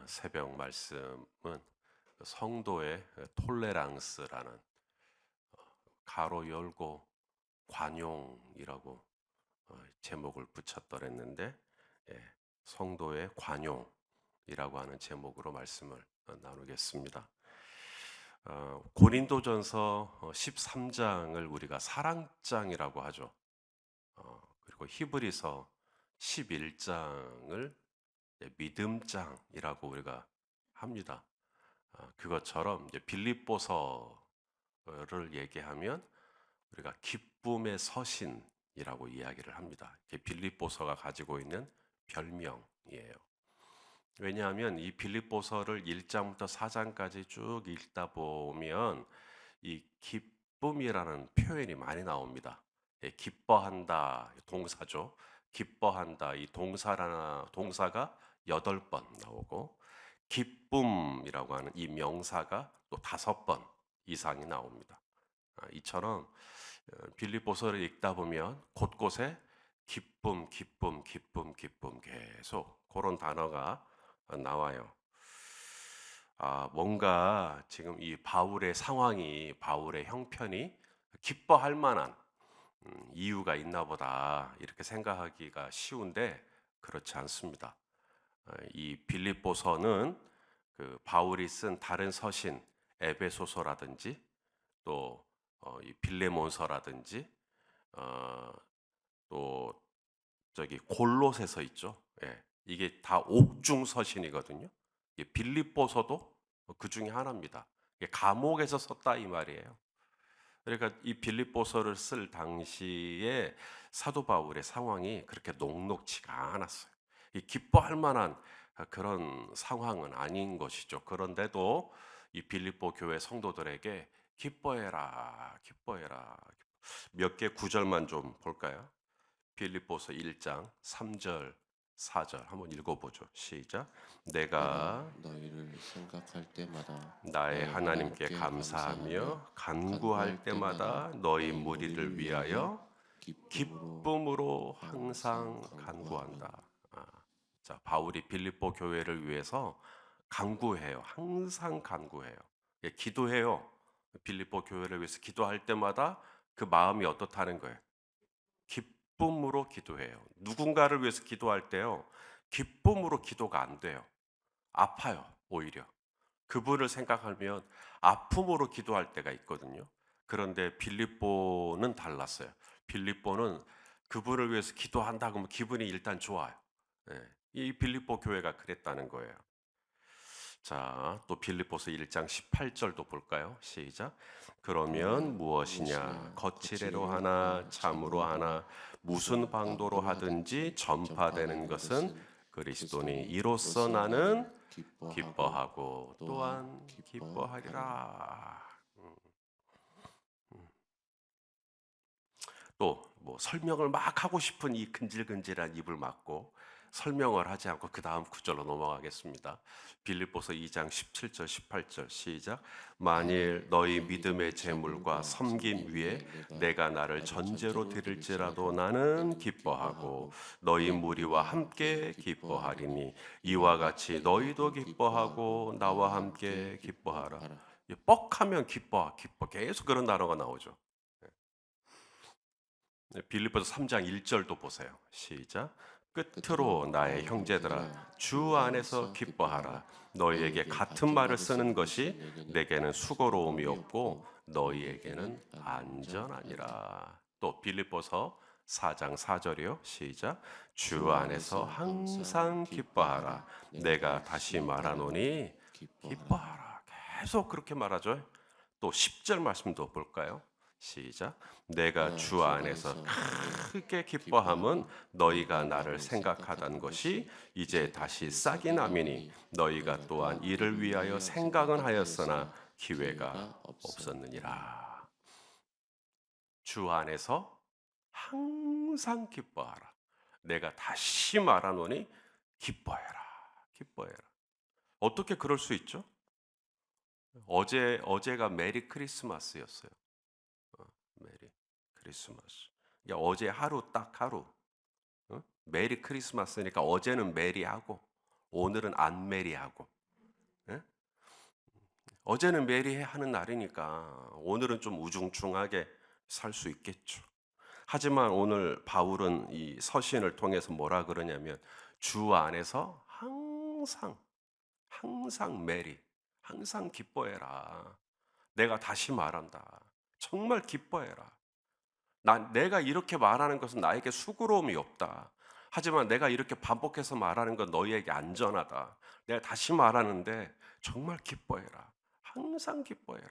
새벽 말씀은 성도의 톨레랑스라는 가로 열고 관용이라고 제목을 붙였더랬는데, 성도의 관용이라고 하는 제목으로 말씀을 나누겠습니다. 고린도전서 13장을 우리가 사랑장이라고 하죠. 그리고 히브리서 11장을 믿음장이라고 우리가 합니다. 그것처럼 이제 빌립보서를 얘기하면 우리가 기쁨의 서신이라고 이야기를 합니다. 이게 빌립보서가 가지고 있는 별명이에요. 왜냐하면 이 빌립보서를 1장부터 4장까지 쭉 읽다 보면 이 기쁨이라는 표현이 많이 나옵니다. 기뻐한다, 동사죠. 기뻐한다, 이 동사가 8번 나오고, 기쁨이라고 하는 이 명사가 또 5번 이상이 나옵니다. 이처럼 빌립보서를 읽다 보면 곳곳에 기쁨, 기쁨, 기쁨, 기쁨 계속 그런 단어가 나와요. 뭔가 지금 이 바울의 상황이, 바울의 형편이 기뻐할 만한 이유가 있나 보다 이렇게 생각하기가 쉬운데 그렇지 않습니다. 이 빌립보서는 그 바울이 쓴 다른 서신 에베소서라든지 또 이 빌레몬서라든지 또 저기 골로새서 있죠. 이게 다 옥중 서신이거든요. 빌립보서도 그 중에 하나입니다. 이게 감옥에서 썼다 이 말이에요. 그러니까 이 빌립보서를 쓸 당시에 사도 바울의 상황이 그렇게 녹록지가 않았어요. 이 기뻐할 만한 그런 상황은 아닌 것이죠. 그런데도 이 빌립보 교회 성도들에게 기뻐해라, 기뻐해라. 몇 개 구절만 좀 볼까요? 빌립보서 1장 3절, 4절 한번 읽어보죠. 시작. 내가 내가 너희를 생각할 때마다 나의 너희 하나님께 하나님께 감사하며 감사하며 간구할 간구할 때마다 때마다 너희 너희 무리를 무리를 위하여 위하여 기쁨으로 기쁨으로 항상 항상 간구하며. 간구한다. 자, 바울이 빌립보 교회를 위해서 간구해요. 항상 간구해요. 기도해요. 빌립보 교회를 위해서 기도할 때마다 그 마음이 어떻다는 거예요? 기쁨으로 기도해요. 누군가를 위해서 기도할 때요, 기쁨으로 기도가 안 돼요. 아파요, 오히려. 그분을 생각하면 아픔으로 기도할 때가 있거든요. 그런데 빌립보는 달랐어요. 빌립보는 그분을 위해서 기도한다 그러면 기분이 일단 좋아요. 이 빌립보 교회가 그랬다는 거예요. 자, 또 빌립보서 1장 18절도 볼까요? 시작. 그러면 그러면 무엇이냐? 무엇이냐 거칠애로 거칠애로 하나 하나 참으로 참으로 하나 하나 무슨 무슨 방도로 방도로 하든지 하든지 전파되는 전파되는 것은 것은 그리스도니 그리스도니 이로써 이로써 나는 나는 기뻐하고 기뻐하고 또한 또한 기뻐하리라. 기뻐하리라. 또 뭐 설명을 막 하고 싶은 이 근질근질한 입을 막고 설명을 하지 않고 그 다음 구절로 넘어가겠습니다. 빌립보서 2장 17절 18절 시작. 만일 만일 너희 너희 믿음의 믿음의 재물과 재물과 섬김 섬김 위에 위에 내가 내가 나를 나를 전제로 전제로 드릴지라도 드릴지라도 나는 나는 기뻐하고 기뻐하고 너희 너희 무리와 무리와 함께 함께 기뻐하리니 기뻐하리니 이와 이와 같이 같이 너희도 너희도 기뻐하고 기뻐하고 나와 나와 함께 함께 기뻐하라. 기뻐하라. 뻑하면 기뻐 기뻐 계속 그런 단어가 나오죠. 빌립보서 3장 1절도 보세요. 시작. 끝으로 끝으로 나의 나의 형제들아 형제들아 주 주 안에서 안에서 기뻐하라. 기뻐하라. 너희에게 너희에게 같은 같은 말을 말을 쓰는 쓰는 것이 것이 내게는 내게는 수고로움이 수고로움이 없고 없고 너희에게는 너희에게는 안전하니라. 안전하니라. 또 빌립보서 4장 4절이요. 시작. 주 주 안에서 안에서 항상 항상 기뻐하라. 기뻐하라. 내가 내가 다시 다시 말하노니 말하노니 기뻐하라. 기뻐하라. 계속 그렇게 말하죠. 또 10절 말씀도 볼까요? 시작. 내가 내가 주 주 안에서 안에서 크게 크게 기뻐함은 기뻐함은 너희가 너희가 나를 나를 생각하던 생각하던 것이 것이 이제 이제 다시 다시 싹이 싹이 나미니 나미니 너희가 너희가 또한 또한 이를 이를 위하여 위하여 생각은 생각은 하였으나 하였으나 기회가 기회가 없었느니라. 없었느니라. 주 안에서 항상 기뻐하라. 내가 다시 말하노니 기뻐해라. 기뻐해라. 어떻게 그럴 수 있죠? 어제가 메리 크리스마스였어요. 메리 크리스마스. 야, 어제 하루 딱 하루. 어? 메리 크리스마스니까 어제는 메리하고 오늘은 안 메리하고. 예? 어제는 메리하는 날이니까 오늘은 좀 우중충하게 살 수 있겠죠. 하지만 오늘 바울은 이 서신을 통해서 뭐라 그러냐면 주 안에서 항상 메리, 항상 기뻐해라. 내가 다시 말한다. 정말 기뻐해라. 내가 이렇게 말하는 것은 나에게 수고로움이 없다. 하지만 내가 이렇게 반복해서 말하는 건 너희에게 안전하다. 내가 다시 말하는데 정말 기뻐해라. 항상 기뻐해라.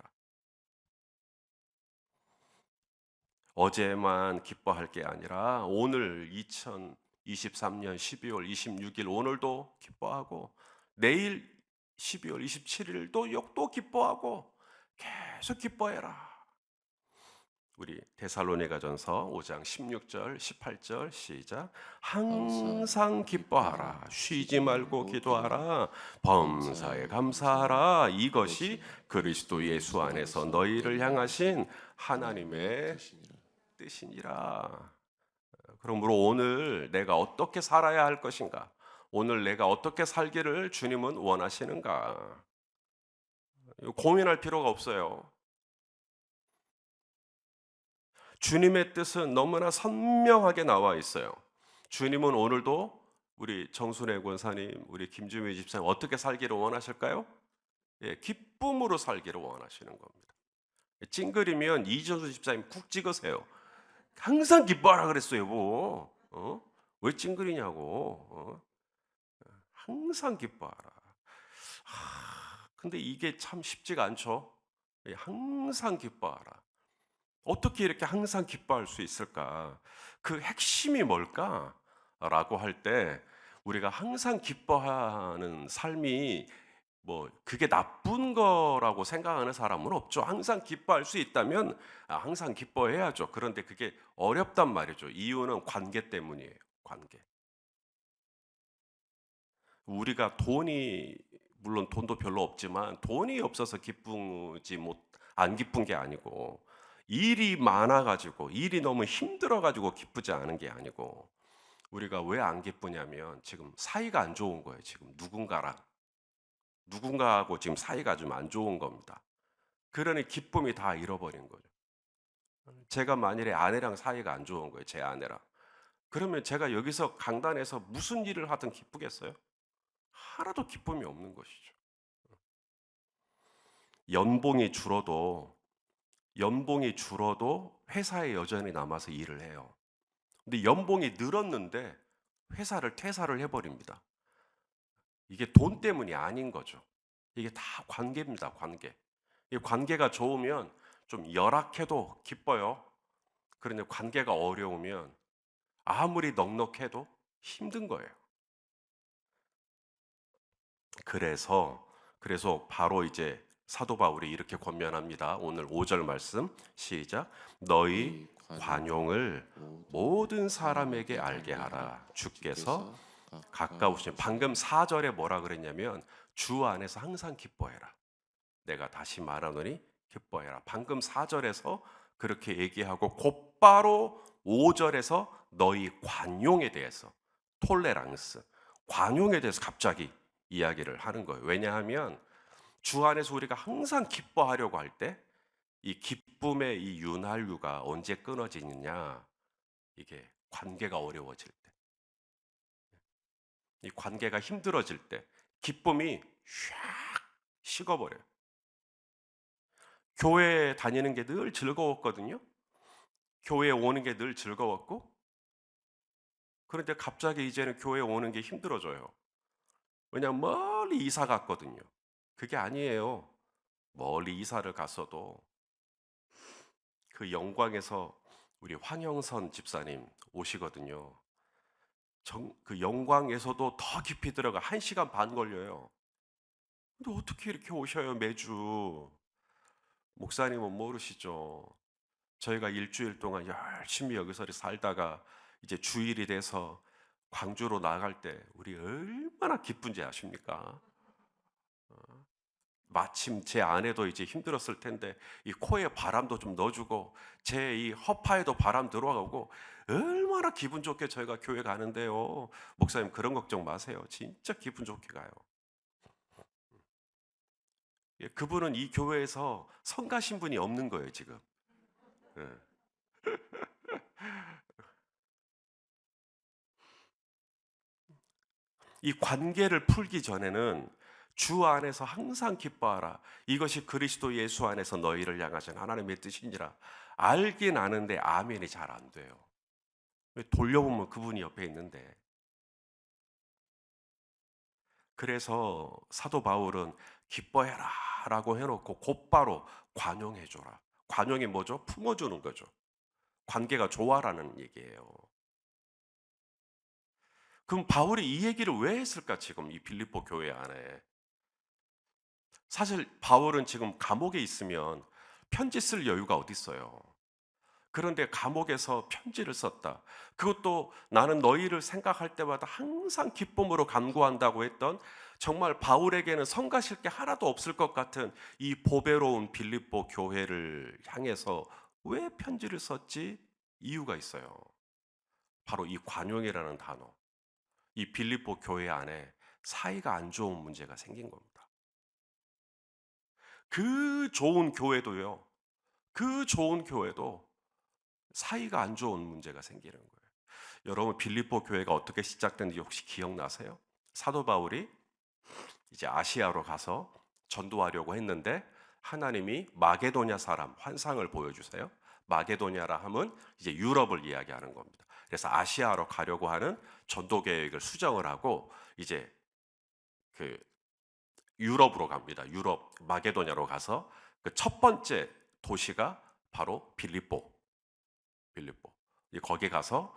어제만 기뻐할 게 아니라 오늘 2023년 12월 26일 오늘도 기뻐하고 내일 12월 27일도 또 기뻐하고 계속 기뻐해라. 우리 데살로니가전서 5장 16절 18절 시작. 항상 기뻐하라. 쉬지 말고 기도하라. 범사에 감사하라. 이것이 그리스도 예수 안에서 너희를 향하신 하나님의 뜻이니라. 그러므로 오늘 내가 어떻게 살아야 할 것인가? 오늘 내가 어떻게 살기를 주님은 원하시는가? 고민할 필요가 없어요. 주님의 뜻은 너무나 선명하게 나와 있어요. 주님은 오늘도 우리 정순애 권사님, 우리 김주미 집사님 어떻게 살기를 원하실까요? 예, 기쁨으로 살기를 원하시는 겁니다. 찡그리면 이전수 집사님 쿡 찍으세요. 항상 기뻐하라 그랬어요, 뭐. 왜 찡그리냐고. 항상 기뻐하라. 근데 이게 참 쉽지가 않죠. 예, 항상 기뻐하라. 어떻게 이렇게 항상 기뻐할 수 있을까? 그 핵심이 뭘까? 라고 할 때 우리가 항상 기뻐하는 삶이 뭐 그게 나쁜 거라고 생각하는 사람은 없죠. 항상 기뻐할 수 있다면 항상 기뻐해야죠. 그런데 그게 어렵단 말이죠. 이유는 관계 때문이에요. 관계. 우리가 물론 돈도 별로 없지만 돈이 없어서 안 기쁜 게 아니고 일이 많아가지고 일이 너무 힘들어가지고 기쁘지 않은 게 아니고 우리가 왜 안 기쁘냐면 지금 사이가 안 좋은 거예요. 지금 누군가하고 지금 사이가 좀 안 좋은 겁니다. 그러니 기쁨이 다 잃어버린 거죠. 제가 만일에 아내랑 사이가 안 좋은 거예요. 제 아내랑. 그러면 제가 여기서 강단에서 무슨 일을 하든 기쁘겠어요? 하나도 기쁨이 없는 것이죠. 연봉이 줄어도 회사에 여전히 남아서 일을 해요. 근데 연봉이 늘었는데 회사를 퇴사를 해버립니다. 이게 돈 때문이 아닌 거죠. 이게 다 관계입니다, 관계. 이 관계가 좋으면 좀 열악해도 기뻐요. 그런데 관계가 어려우면 아무리 넉넉해도 힘든 거예요. 그래서 바로 이제 사도 바울이 이렇게 권면합니다. 오늘 5절 말씀 시작. 너희 관용을 모든 사람에게 알게 하라. 주께서 가까우신. 방금 4절에 뭐라 그랬냐면 주 안에서 항상 기뻐해라. 내가 다시 말하노니 기뻐해라. 방금 4절에서 그렇게 얘기하고 곧바로 5절에서 너희 관용에 대해서 톨레랑스, 관용에 대해서 갑자기 이야기를 하는 거예요. 왜냐하면 주 안에서 우리가 항상 기뻐하려고 할 때 이 기쁨의 이 윤활유가 언제 끊어지느냐? 이게 관계가 어려워질 때, 이 관계가 힘들어질 때 기쁨이 샥 식어버려요. 교회 다니는 게 늘 즐거웠거든요. 교회에 오는 게 늘 즐거웠고, 그런데 갑자기 이제는 교회에 오는 게 힘들어져요. 왜냐하면 멀리 이사 갔거든요. 그게 아니에요. 멀리 이사를 갔어도 그 영광에서 우리 황영선 집사님 오시거든요. 그 영광에서도 더 깊이 들어가 1시간 반 걸려요. 근데 어떻게 이렇게 오셔요, 매주? 목사님은 모르시죠. 저희가 일주일 동안 열심히 여기서 살다가 이제 주일이 돼서 광주로 나갈 때 우리 얼마나 기쁜지 아십니까? 마침 제 아내도 이제 힘들었을 텐데 이 코에 바람도 좀 넣어주고 제 이 허파에도 바람 들어가고 얼마나 기분 좋게 저희가 교회 가는데요. 목사님 그런 걱정 마세요. 진짜 기분 좋게 가요. 예, 그분은 이 교회에서 성가신 분이 없는 거예요 지금. 예. 이 관계를 풀기 전에는 주 안에서 항상 기뻐하라. 이것이 그리스도 예수 안에서 너희를 향하신 하나님의 뜻이니라. 알긴 아는데 아멘이 잘 안 돼요. 돌려보면 그분이 옆에 있는데. 그래서 사도 바울은 기뻐해라 라고 해놓고 곧바로 관용해줘라. 관용이 뭐죠? 품어주는 거죠. 관계가 좋아라는 얘기예요. 그럼 바울이 이 얘기를 왜 했을까 지금 이 빌립보 교회 안에? 사실 바울은 지금 감옥에 있으면 편지 쓸 여유가 어디 있어요. 그런데 감옥에서 편지를 썼다. 그것도 나는 너희를 생각할 때마다 항상 기쁨으로 간구한다고 했던, 정말 바울에게는 성가실 게 하나도 없을 것 같은 이 보배로운 빌립보 교회를 향해서 왜 편지를 썼지? 이유가 있어요. 바로 이 관용이라는 단어. 이 빌립보 교회 안에 사이가 안 좋은 문제가 생긴 겁니다. 그 좋은 교회도요. 그 좋은 교회도 사이가 안 좋은 문제가 생기는 거예요. 여러분 빌립보 교회가 어떻게 시작됐는지 혹시 기억나세요? 사도 바울이 이제 아시아로 가서 전도하려고 했는데 하나님이 마게도냐 사람 환상을 보여주세요. 마게도냐라 하면 이제 유럽을 이야기하는 겁니다. 그래서 아시아로 가려고 하는 전도 계획을 수정을 하고 이제 그 유럽으로 갑니다. 유럽 마게도냐로 가서 그 첫 번째 도시가 바로 빌립보. 빌립보. 거기 가서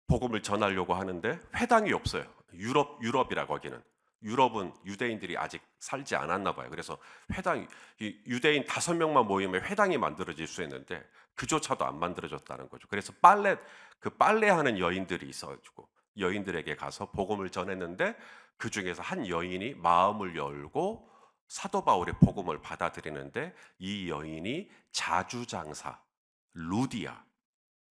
복음을 전하려고 하는데 회당이 없어요. 유럽이라 거기는. 유럽은 유대인들이 아직 살지 않았나 봐요. 그래서 유대인 5명만 모이면 회당이 만들어질 수 있는데 그조차도 안 만들어졌다는 거죠. 그래서 빨래하는 여인들이 있어가지고 여인들에게 가서 복음을 전했는데 그 중에서 한 여인이 마음을 열고 사도 바울의 복음을 받아들이는데 이 여인이 자주장사 루디아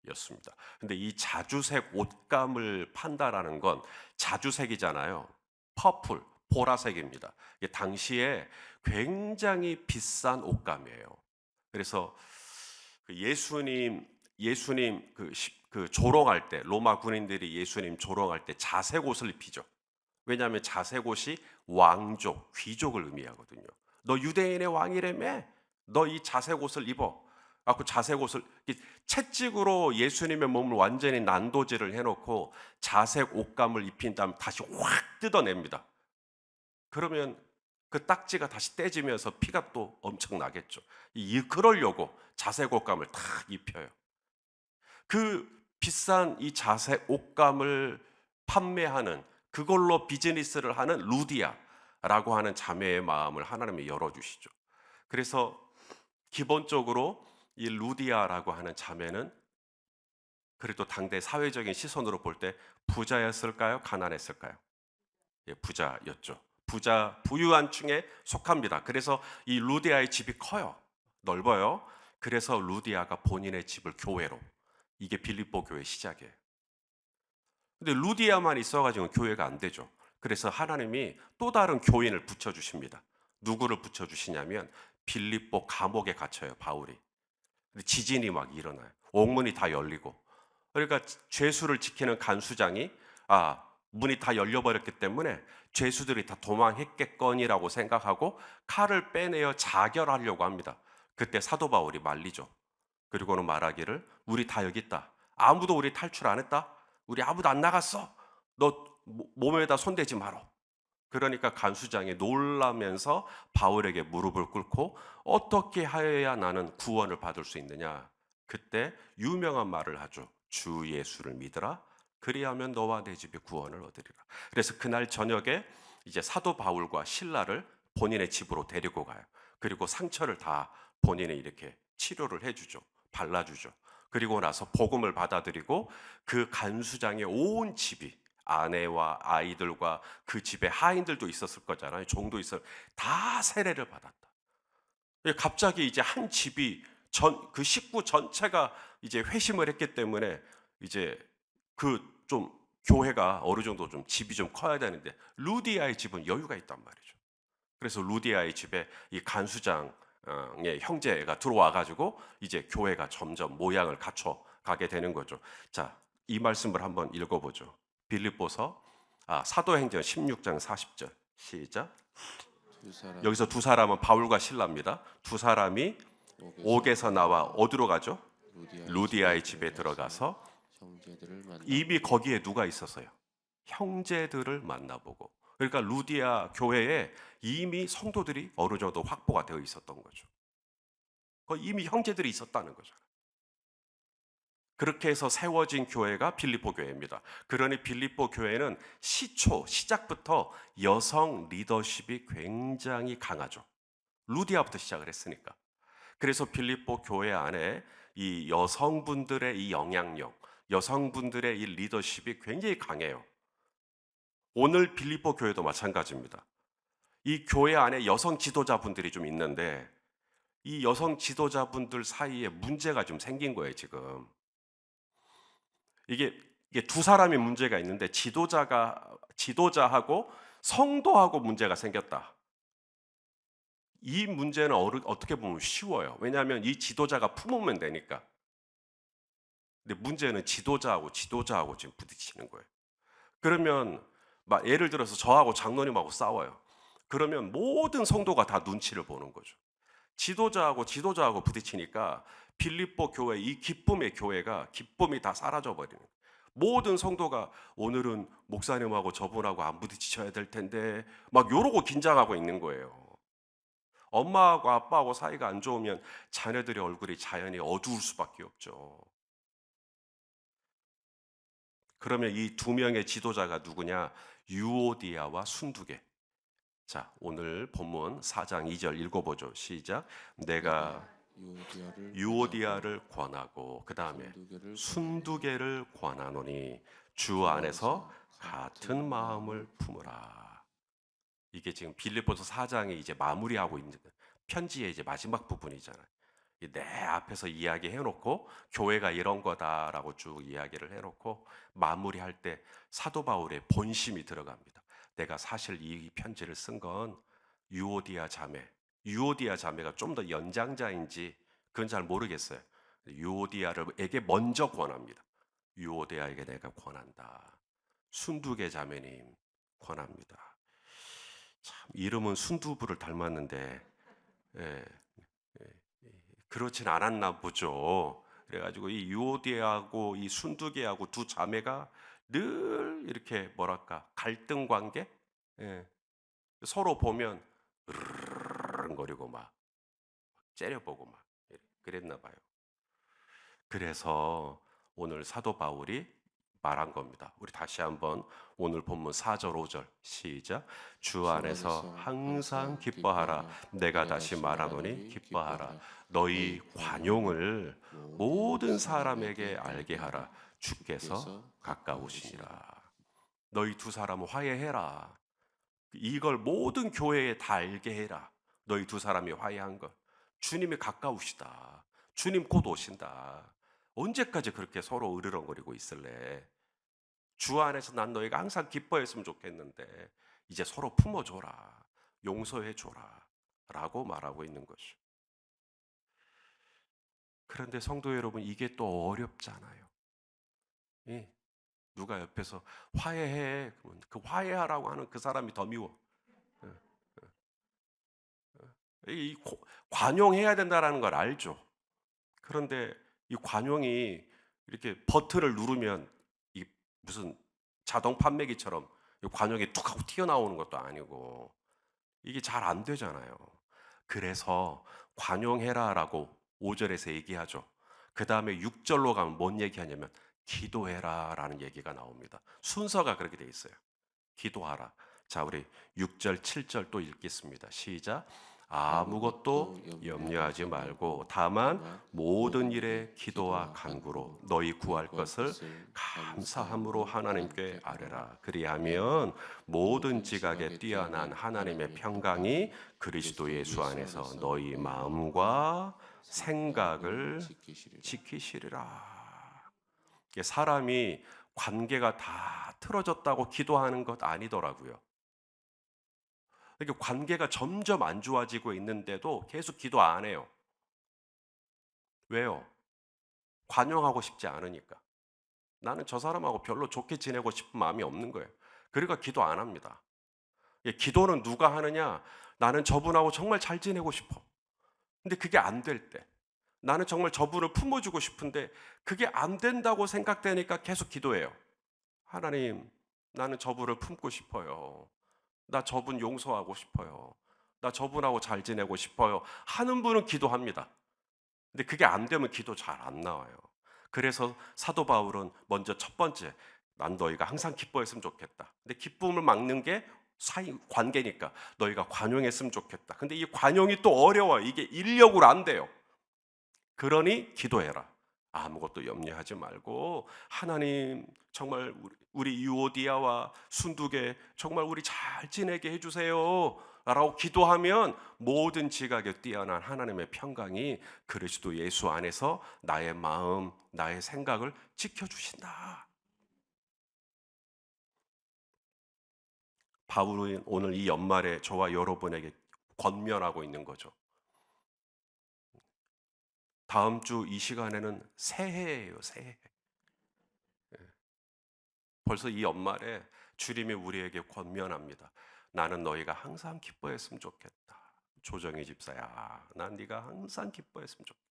였습니다. 근데 이 자주색 옷감을 판다라는 건 자주색이잖아요. 퍼플, 보라색입니다. 이게 당시에 굉장히 비싼 옷감이에요. 그래서 그 예수님 그 조롱할 때 로마 군인들이 예수님 조롱할 때 자색 옷을 입히죠. 왜냐하면 자색 옷이 왕족, 귀족을 의미하거든요. 너 유대인의 왕이라며? 너 이 자색 옷을 입어. 그 자색 옷을 채찍으로 예수님의 몸을 완전히 난도질을 해놓고 자색 옷감을 입힌 다음 다시 확 뜯어냅니다. 그러면 그 딱지가 다시 떼지면서 피가 또 엄청 나겠죠. 그러려고 자색 옷감을 탁 입혀요. 그 비싼 이 자색 옷감을 판매하는, 그걸로 비즈니스를 하는 루디아라고 하는 자매의 마음을 하나님이 열어주시죠. 그래서 기본적으로 이 루디아라고 하는 자매는 그래도 당대 사회적인 시선으로 볼 때 부자였을까요? 가난했을까요? 예, 부자였죠. 부유한 층에 속합니다. 그래서 이 루디아의 집이 커요. 넓어요. 그래서 루디아가 본인의 집을 교회로, 이게 빌립보 교회 시작이에요. 근데 루디아만 있어가지고 교회가 안 되죠. 그래서 하나님이 또 다른 교인을 붙여주십니다. 누구를 붙여주시냐면 빌립보 감옥에 갇혀요, 바울이. 근데 지진이 막 일어나요. 옥문이 다 열리고. 그러니까 죄수를 지키는 간수장이 문이 다 열려버렸기 때문에 죄수들이 다 도망했겠거니라고 생각하고 칼을 빼내어 자결하려고 합니다. 그때 사도 바울이 말리죠. 그리고는 말하기를 우리 다 여기 있다. 아무도 우리 탈출 안 했다. 우리 아무도 안 나갔어. 너 몸에다 손대지 마라. 그러니까 간수장이 놀라면서 바울에게 무릎을 꿇고 어떻게 하여야 나는 구원을 받을 수 있느냐. 그때 유명한 말을 하죠. 주 예수를 믿으라. 그리하면 너와 내 집이 구원을 얻으리라. 그래서 그날 저녁에 이제 사도 바울과 실라를 본인의 집으로 데리고 가요. 그리고 상처를 다 본인이 이렇게 치료를 해주죠. 발라주죠. 그리고 나서 복음을 받아들이고 그 간수장의 온 집이 아내와 아이들과 그 집에 하인들도 있었을 거잖아요. 종도 있어. 다 세례를 받았다. 갑자기 이제 한 집이 그 식구 전체가 이제 회심을 했기 때문에 이제 그 좀 교회가 어느 정도 좀 집이 좀 커야 되는데 루디아의 집은 여유가 있단 말이죠. 그래서 루디아의 집에 이 간수장의 형제가 들어와 가지고 이제 교회가 점점 모양을 갖춰 가게 되는 거죠. 자, 이 말씀을 한번 읽어보죠. 빌립보서 사도행전 16장 40절 시작. 두 사람 여기서 두 사람은 바울과 실라입니다. 두 사람이 옥에서 나와 어디로 가죠? 루디아의 집에 들어가서 형제들을 만나 이미 거기에 누가 있었어요? 형제들을 만나보고. 그러니까 루디아 교회에 이미 성도들이 어느 정도 확보가 되어 있었던 거죠. 거기 이미 형제들이 있었다는 거죠. 그렇게 해서 세워진 교회가 빌립보 교회입니다. 그러니 빌립보 교회는 시작부터 여성 리더십이 굉장히 강하죠. 루디아부터 시작을 했으니까. 그래서 빌립보 교회 안에 이 여성분들의 이 영향력, 여성분들의 이 리더십이 굉장히 강해요. 오늘 빌립보 교회도 마찬가지입니다. 이 교회 안에 여성 지도자분들이 좀 있는데 이 여성 지도자분들 사이에 문제가 좀 생긴 거예요, 지금. 이게 두 사람이 문제가 있는데 지도자하고 성도하고 문제가 생겼다. 이 문제는 어떻게 보면 쉬워요. 왜냐하면 이 지도자가 품으면 되니까. 근데 문제는 지도자하고 지금 부딪히는 거예요. 그러면 막 예를 들어서 저하고 장로님하고 싸워요. 그러면 모든 성도가 다 눈치를 보는 거죠. 지도자하고 부딪히니까 빌립보 교회, 이 기쁨의 교회가 기쁨이 다 사라져 버리는 거예요. 모든 성도가 오늘은 목사님하고 저분하고 안 부딪혀야 될 텐데 막 요러고 긴장하고 있는 거예요. 엄마하고 아빠하고 사이가 안 좋으면 자녀들의 얼굴이 자연히 어두울 수밖에 없죠. 그러면 이 두 명의 지도자가 누구냐? 유오디아와 순두계. 자, 오늘 본문 4장 2절 읽어보죠. 시작. 내가 유오디아를 권하고 그 다음에 순두계를 권하노니 주 안에서 같은 마음을 품으라. 이게 지금 빌립보서 4장에 이제 마무리하고 있는 편지의 이제 마지막 부분이잖아요. 내 앞에서 이야기해 놓고 교회가 이런 거다라고 쭉 이야기를 해 놓고 마무리할 때 사도 바울의 본심이 들어갑니다. 내가 사실 이 편지를 쓴 건 유오디아 자매가 좀 더 연장자인지 그건 잘 모르겠어요. 유오디아에게 먼저 권합니다. 유오디아에게 내가 권한다. 순두계 자매님 권합니다. 참 이름은 순두부를 닮았는데 예, 그렇진 않았나 보죠. 그래가지고 이 유오디아하고 이 순두계하고 두 자매가 늘 이렇게 뭐랄까 갈등 관계, 예. 서로 보면 으르렁거리고 막 째려보고 막 그랬나 봐요. 그래서 오늘 사도 바울이 말한 겁니다. 우리 다시 한번 오늘 본문 4절 5절 시작. 주 안에서 항상 기뻐하라. 내가 다시 말하노니 기뻐하라. 너희 관용을 모든 사람에게 알게 하라. 주께서 가까우시니라. 너희 두 사람은 화해해라. 이걸 모든 교회에 다 알게 해라. 너희 두 사람이 화해한 것. 주님이 가까우시다. 주님 곧 오신다. 언제까지 그렇게 서로 으르렁거리고 있을래? 주 안에서 난 너희가 항상 기뻐했으면 좋겠는데 이제 서로 품어줘라. 용서해줘라. 라고 말하고 있는 것이죠. 그런데 성도 여러분, 이게 또 어렵잖아요. 예. 누가 옆에서 화해해. 그러면 그 화해하라고 하는 그 사람이 더 미워. 이 관용해야 된다는 걸 알죠. 그런데 이 관용이 이렇게 버튼을 누르면 이 무슨 자동 판매기처럼 이 관용이 툭 하고 튀어나오는 것도 아니고 이게 잘 안 되잖아요. 그래서 관용해라라고 5절에서 얘기하죠. 그 다음에 6절로 가면 뭔 얘기하냐면 기도해라라는 얘기가 나옵니다. 순서가 그렇게 돼 있어요. 기도하라. 자, 우리 6절, 7절 또 읽겠습니다. 시작. 아무것도 염려하지 말고 다만 모든 일에 기도와 간구로 너희 구할 것을 감사함으로 하나님께 아뢰라. 그리하면 모든 지각에 뛰어난 하나님의 평강이 그리스도 예수 안에서 너희 마음과 생각을 지키시리라. 사람이 관계가 다 틀어졌다고 기도하는 것 아니더라고요. 이렇게 관계가 점점 안 좋아지고 있는데도 계속 기도 안 해요. 왜요? 관용하고 싶지 않으니까. 나는 저 사람하고 별로 좋게 지내고 싶은 마음이 없는 거예요. 그러니까 기도 안 합니다. 기도는 누가 하느냐? 나는 저분하고 정말 잘 지내고 싶어. 근데 그게 안 될 때, 나는 정말 저분을 품어주고 싶은데 그게 안 된다고 생각되니까 계속 기도해요. 하나님, 나는 저분을 품고 싶어요. 나 저분 용서하고 싶어요. 나 저분하고 잘 지내고 싶어요. 하는 분은 기도합니다. 근데 그게 안 되면 기도 잘 안 나와요. 그래서 사도 바울은 먼저 첫 번째, 난 너희가 항상 기뻐했으면 좋겠다. 근데 기쁨을 막는 게 사이 관계니까 너희가 관용했으면 좋겠다. 근데 이 관용이 또 어려워요. 이게 인력으로 안 돼요. 그러니 기도해라. 아무것도 염려하지 말고 하나님 정말 우리 유오디아와 순두계 정말 우리 잘 지내게 해주세요 라고 기도하면 모든 지각에 뛰어난 하나님의 평강이 그리스도 예수 안에서 나의 마음, 나의 생각을 지켜주신다. 바울은 오늘 이 연말에 저와 여러분에게 권면하고 있는 거죠. 다음 주 이 시간에는 새해예요, 새해. 벌써 이 연말에 주님이 우리에게 권면합니다. 나는 너희가 항상 기뻐했으면 좋겠다. 조정희 집사야, 난 네가 항상 기뻐했으면 좋겠다.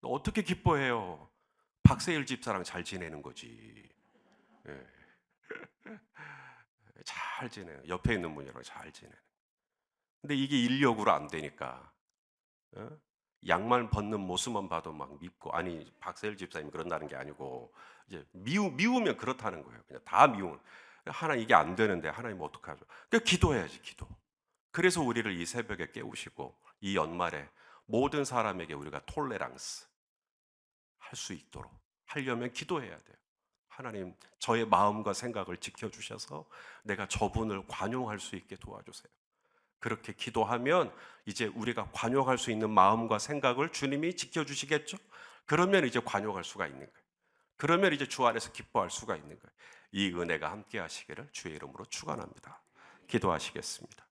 너 어떻게 기뻐해요? 박세일 집사랑 잘 지내는 거지. 예. 잘 지내요. 옆에 있는 분이랑 잘 지내는. 근데 이게 인력으로 안 되니까. 양말 벗는 모습만 봐도 막 밉고, 아니 박세일 집사님 그런다는 게 아니고 이제 미우면 그렇다는 거예요. 그냥 다 미운. 하나님 이게 안 되는데 하나님 어떡하죠? 그러니까 기도해야지, 기도. 그래서 우리를 이 새벽에 깨우시고 이 연말에 모든 사람에게 우리가 톨레랑스 할 수 있도록 하려면 기도해야 돼요. 하나님 저의 마음과 생각을 지켜주셔서 내가 저분을 관용할 수 있게 도와주세요. 그렇게 기도하면 이제 우리가 관용할 수 있는 마음과 생각을 주님이 지켜주시겠죠? 그러면 이제 관용할 수가 있는 거예요. 그러면 이제 주 안에서 기뻐할 수가 있는 거예요. 이 은혜가 함께 하시기를 주의 이름으로 축원합니다. 기도하시겠습니다.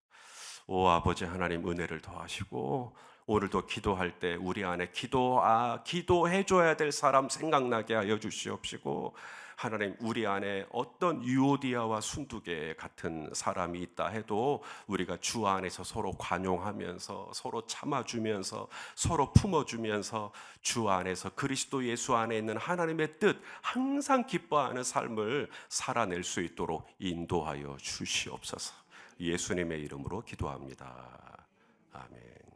오 아버지 하나님, 은혜를 더하시고 오늘도 기도할 때 우리 안에 기도해줘야 될 사람 생각나게 하여 주시옵시고, 하나님 우리 안에 어떤 유오디아와 순두계 같은 사람이 있다 해도 우리가 주 안에서 서로 관용하면서 서로 참아주면서 서로 품어주면서 주 안에서 그리스도 예수 안에 있는 하나님의 뜻 항상 기뻐하는 삶을 살아낼 수 있도록 인도하여 주시옵소서. 예수님의 이름으로 기도합니다. 아멘.